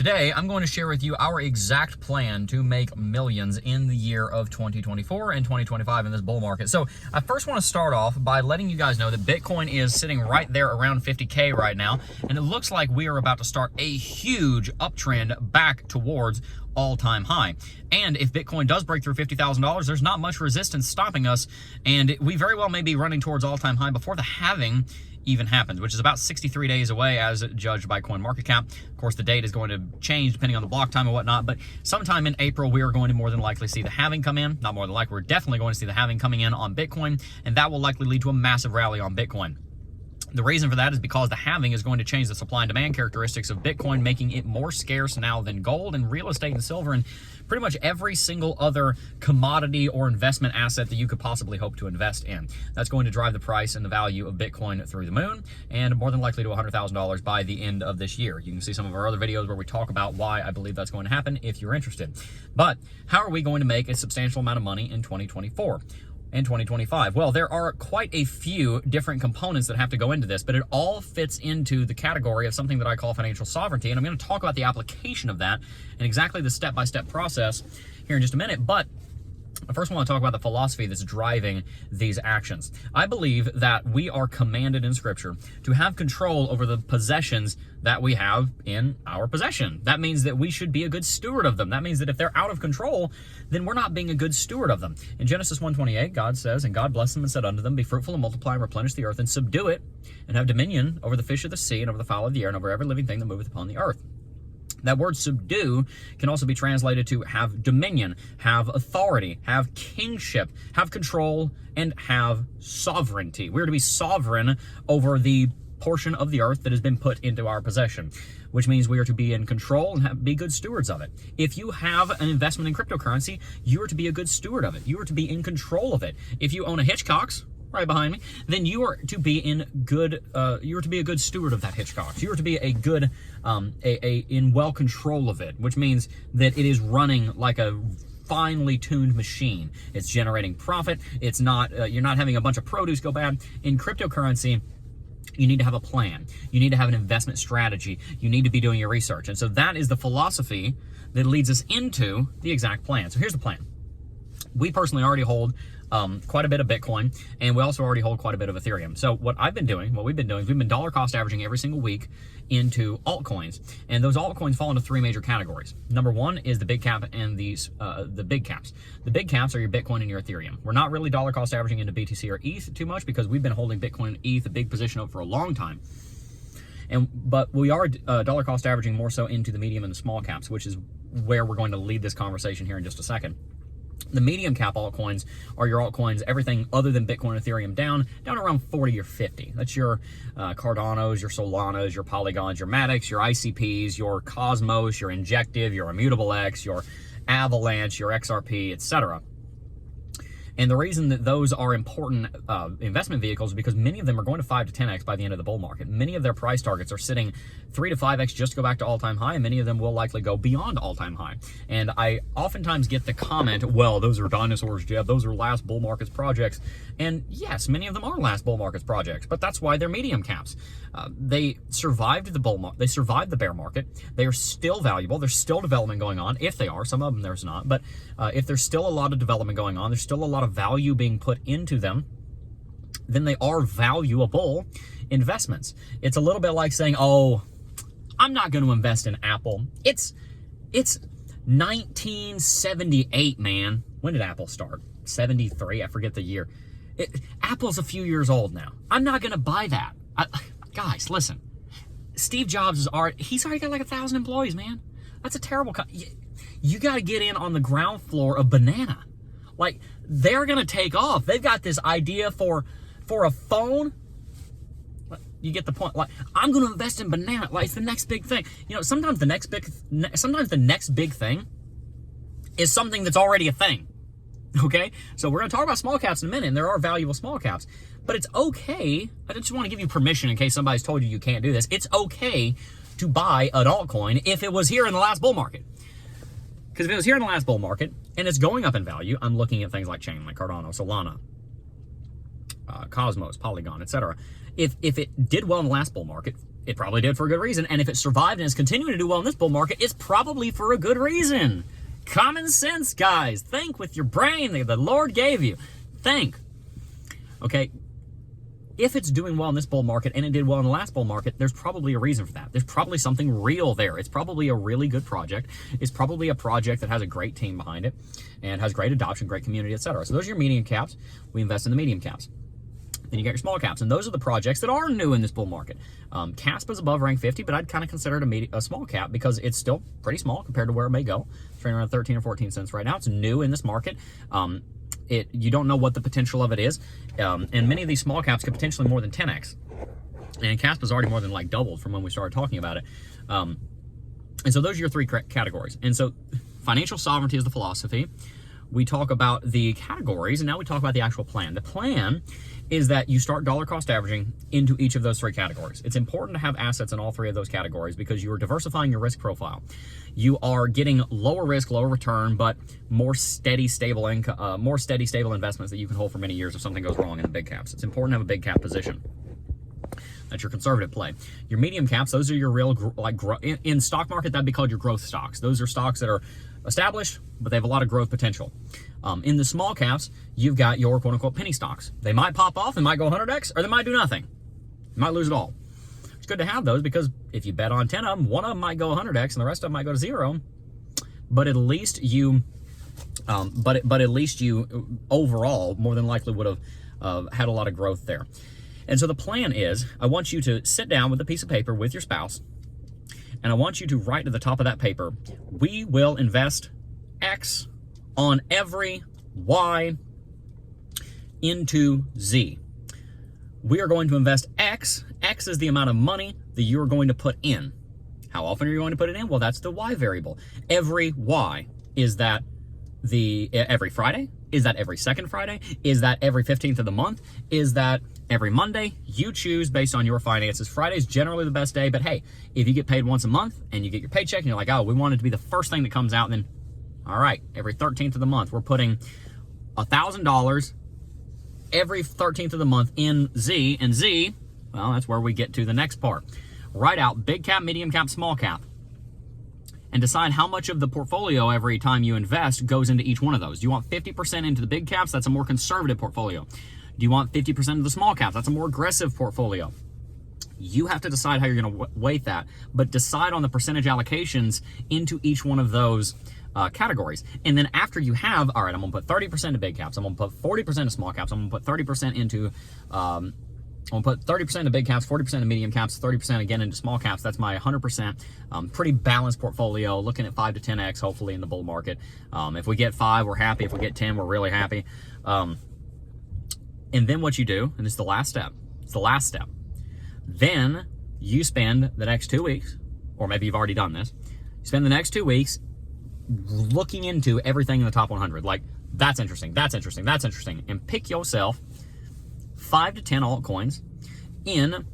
Today, I'm going to share with you our exact plan to make millions in the year of 2024 and 2025 in this bull market. So I first want to start off by letting you guys know that Bitcoin is sitting right there around 50K right now, and it looks like we are about to start a huge uptrend back towards all-time high. And if Bitcoin does break through $50,000, there's not much resistance stopping us, and we very well may be running towards all-time high before the halving even happens, which is about 63 days away as judged by CoinMarketCap. Of course, the date is going to change depending on the block time and whatnot, but sometime in April, we are going to more than likely see the halving come in. Not more than likely, we're definitely going to see the halving coming in on Bitcoin, and that will likely lead to a massive rally on Bitcoin. The reason for that is because the halving is going to change the supply and demand characteristics of Bitcoin, making it more scarce now than gold and real estate and silver and pretty much every single other commodity or investment asset that you could possibly hope to invest in. That's going to drive the price and the value of Bitcoin through the moon, and more than likely to $100,000 by the end of this year. You can see some of our other videos where we talk about why I believe that's going to happen if you're interested. But how are we going to make a substantial amount of money in 2024? In 2025? Well, there are quite a few different components that have to go into this, but it all fits into the category of something that I call financial sovereignty, and I'm going to talk about the application of that and exactly the step-by-step process here in just a minute. But I first want to talk about the philosophy that's driving these actions. I believe that we are commanded in Scripture to have control over the possessions that we have in our possession. That means that we should be a good steward of them. That means that if they're out of control, then we're not being a good steward of them. In Genesis 1:28, God says, "And God blessed them and said unto them, Be fruitful and multiply and replenish the earth and subdue it, and have dominion over the fish of the sea and over the fowl of the air and over every living thing that moveth upon the earth." That word subdue can also be translated to have dominion, have authority, have kingship, have control, and have sovereignty. We're to be sovereign over the portion of the earth that has been put into our possession, which means we are to be in control and be good stewards of it. If you have an investment in cryptocurrency, you are to be a good steward of it. You are to be in control of it. If you own a Hitchcock's, right behind me, then you are to be a good steward of that Hitchcock. You are to be a good, in well control of it, which means that it is running like a finely tuned machine. It's generating profit. It's not, you're not having a bunch of produce go bad. In cryptocurrency, you need to have a plan. You need to have an investment strategy. You need to be doing your research. And so that is the philosophy that leads us into the exact plan. So here's the plan. We personally already hold quite a bit of Bitcoin, and we also already hold quite a bit of Ethereum. So what we've been doing is we've been dollar cost averaging every single week into altcoins, and those altcoins fall into three major categories. Number one is the big cap and the big caps. The big caps are your Bitcoin and your Ethereum. We're not really dollar cost averaging into BTC or ETH too much because we've been holding Bitcoin and ETH a big position up for a long time. But we are dollar cost averaging more so into the medium and the small caps, which is where we're going to lead this conversation here in just a second. The medium cap altcoins are your altcoins, everything other than Bitcoin and Ethereum down around 40 or 50. That's your Cardanos, your Solanas, your Polygons, your Matics, your ICPs, your Cosmos, your Injective, your Immutable X, your Avalanche, your XRP, etc. And the reason that those are important investment vehicles is because many of them are going to 5 to 10x by the end of the bull market. Many of their price targets are sitting 3 to 5x just to go back to all-time high, and many of them will likely go beyond all-time high. And I oftentimes get the comment, well, those are dinosaurs, Jeb. Those are last bull markets projects. And yes, many of them are last bull markets projects, but that's why they're medium caps. They survived the bull market. They survived the bear market. They are still valuable. There's still development going on, if they are. Some of them there's not. But if there's still a lot of development going on, there's still a lot of value being put into them, then they are valuable investments. It's a little bit like saying, oh, I'm not going to invest in Apple. It's 1978, man. When did Apple start? 73? I forget the year. Apple's a few years old now. I'm not going to buy that. Guys, listen. Steve Jobs he's already got like 1,000 employees, man. That's a terrible you got to get in on the ground floor of Banana. Like, they're going to take off. They've got this idea for a phone. You get the point. Like, I'm going to invest in Banana. Like, it's the next big thing. You know, sometimes the next big thing is something that's already a thing. Okay? So we're going to talk about small caps in a minute, and there are valuable small caps. But it's okay. I just want to give you permission in case somebody's told you can't do this. It's okay to buy an altcoin if it was here in the last bull market. Because if it was here in the last bull market and it's going up in value, I'm looking at things like Chain, like Cardano, Solana, Cosmos, Polygon, etc. If it did well in the last bull market, it probably did for a good reason. And if it survived and is continuing to do well in this bull market, it's probably for a good reason. Common sense, guys. Think with your brain that the Lord gave you. Think. Okay? If it's doing well in this bull market and it did well in the last bull market, there's probably a reason for that. There's probably something real there. It's probably a really good project. It's probably a project that has a great team behind it and has great adoption, great community, etc. So those are your medium caps. We invest in the medium caps. Then you got your small caps, and those are the projects that are new in this bull market. CASP is above rank 50, but I'd kind of consider it a small cap because it's still pretty small compared to where it may go. It's trading around 13 or 14 cents right now. It's new in this market. You don't know what the potential of it is, and many of these small caps could potentially more than 10x. And CASP is already more than like doubled from when we started talking about it. And so those are your three categories. And so financial sovereignty is the philosophy. We talk about the categories, and now we talk about the actual plan. The plan is that you start dollar cost averaging into each of those three categories. It's important to have assets in all three of those categories because you are diversifying your risk profile. You are getting lower risk, lower return, but more steady, stable income, more steady, stable investments that you can hold for many years if something goes wrong in the big caps. It's important to have a big cap position. That's your conservative play. Your medium caps, those are your real, in stock market, that'd be called your growth stocks. Those are stocks that are established, but they have a lot of growth potential. In the small caps, you've got your quote unquote penny stocks. They might pop off, they might go 100x, or they might do nothing. You might lose it all. It's good to have those because if you bet on 10 of them, one of them might go 100x and the rest of them might go to 0. But at least you, but at least you overall more than likely would have had a lot of growth there. And so the plan is, I want you to sit down with a piece of paper with your spouse, and I want you to write to the top of that paper, we will invest X on every Y into Z. We are going to invest X. X is the amount of money that you are going to put in. How often are you going to put it in? Well, that's the Y variable. Every Y. Is that every Friday? Is that every second Friday? Is that every 15th of the month? Is that every Monday? You choose based on your finances. Friday's generally the best day, but hey, if you get paid once a month and you get your paycheck and you're like, oh, we want it to be the first thing that comes out, then all right, every 13th of the month, we're putting $1,000 every 13th of the month in Z, and Z, well, that's where we get to the next part. Write out big cap, medium cap, small cap, and decide how much of the portfolio every time you invest goes into each one of those. Do you want 50% into the big caps? That's a more conservative portfolio. Do you want 50% of the small caps? That's a more aggressive portfolio. You have to decide how you're going to weight that, but decide on the percentage allocations into each one of those categories. And then after you have, all right, I'm going to put 30% into big caps. I'm going to put 40% into small caps. I'm going to put 30% into, I'm going to put 30% into big caps, 40% into medium caps, 30% again into small caps. That's my 100%. Pretty balanced portfolio, looking at 5 to 10x, hopefully in the bull market. If we get 5, we're happy. If we get 10, we're really happy. And then what you do, and it's the last step. It's the last step. Then you spend the next 2 weeks, or maybe you've already done this. You spend the next 2 weeks looking into everything in the top 100. Like, that's interesting, that's interesting, that's interesting. And pick yourself 5 to 10 altcoins in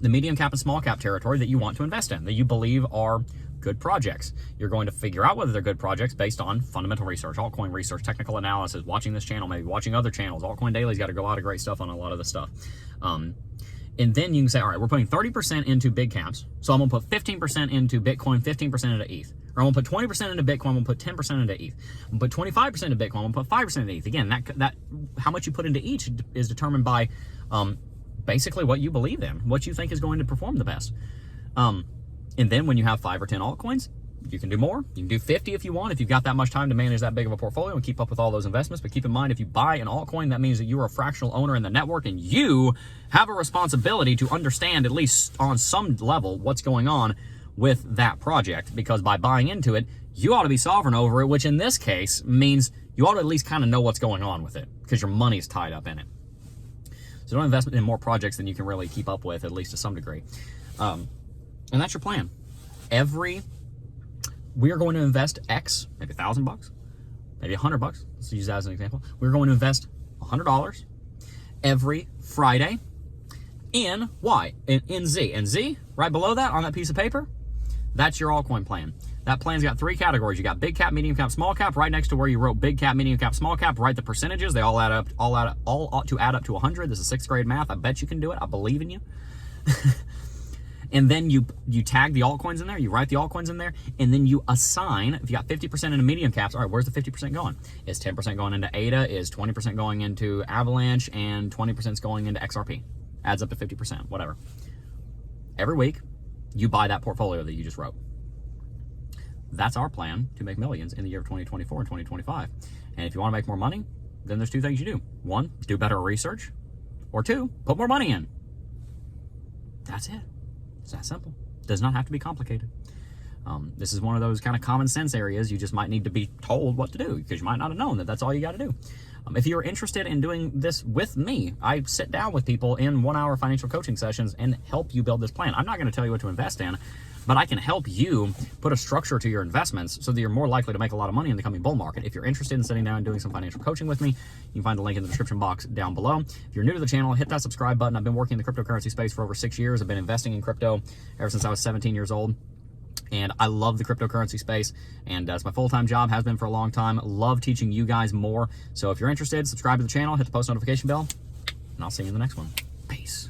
the medium cap and small cap territory that you want to invest in, that you believe are good projects. You're going to figure out whether they're good projects based on fundamental research, altcoin research, technical analysis, watching this channel, maybe watching other channels. Altcoin Daily's got a lot of great stuff on a lot of this stuff. And then you can say, all right, we're putting 30% into big caps. So I'm going to put 15% into Bitcoin, 15% into ETH. Or I'm going to put 20% into Bitcoin, I'm going to put 10% into ETH. I'm going to put 25% into Bitcoin, I'm going to put 5% into ETH. Again, that how much you put into each is determined by basically what you believe in, what you think is going to perform the best. And then when you have 5 or 10 altcoins, you can do more. You can do 50 if you want, if you've got that much time to manage that big of a portfolio and keep up with all those investments. But keep in mind, if you buy an altcoin, that means that you are a fractional owner in the network, and you have a responsibility to understand, at least on some level, what's going on with that project. Because by buying into it, you ought to be sovereign over it, which in this case means you ought to at least kind of know what's going on with it because your money's tied up in it. So don't invest in more projects than you can really keep up with, at least to some degree. And that's your plan. We are going to invest X, maybe $1,000, maybe $100. Let's use that as an example. We're going to invest $100 every Friday in Y, in Z. And Z, right below that on that piece of paper, that's your altcoin plan. That plan's got 3 categories. You got big cap, medium cap, small cap. Right next to where you wrote big cap, medium cap, small cap, write the percentages. They all ought to add up to 100. This is 6th grade math. I bet you can do it. I believe in you. And then you tag the altcoins in there, you write the altcoins in there, and then you assign, if you got 50% into medium caps, all right, where's the 50% going? Is 10% going into ADA? Is 20% going into Avalanche? And 20% is going into XRP? Adds up to 50%, whatever. Every week, you buy that portfolio that you just wrote. That's our plan to make millions in the year of 2024 and 2025. And if you want to make more money, then there's two things you do. One, do better research. Or two, put more money in. That's it. It's that simple. Does not have to be complicated. This is one of those kind of common sense areas. You just might need to be told what to do because you might not have known that that's all you got to do. If you're interested in doing this with me, I sit down with people in 1-hour financial coaching sessions and help you build this plan. I'm not going to tell you what to invest in, but I can help you put a structure to your investments so that you're more likely to make a lot of money in the coming bull market. If you're interested in sitting down and doing some financial coaching with me, you can find the link in the description box down below. If you're new to the channel, hit that subscribe button. I've been working in the cryptocurrency space for over 6 years. I've been investing in crypto ever since I was 17 years old. And I love the cryptocurrency space, and it's my full-time job, has been for a long time. Love teaching you guys more. So if you're interested, subscribe to the channel, hit the post notification bell, and I'll see you in the next one. Peace.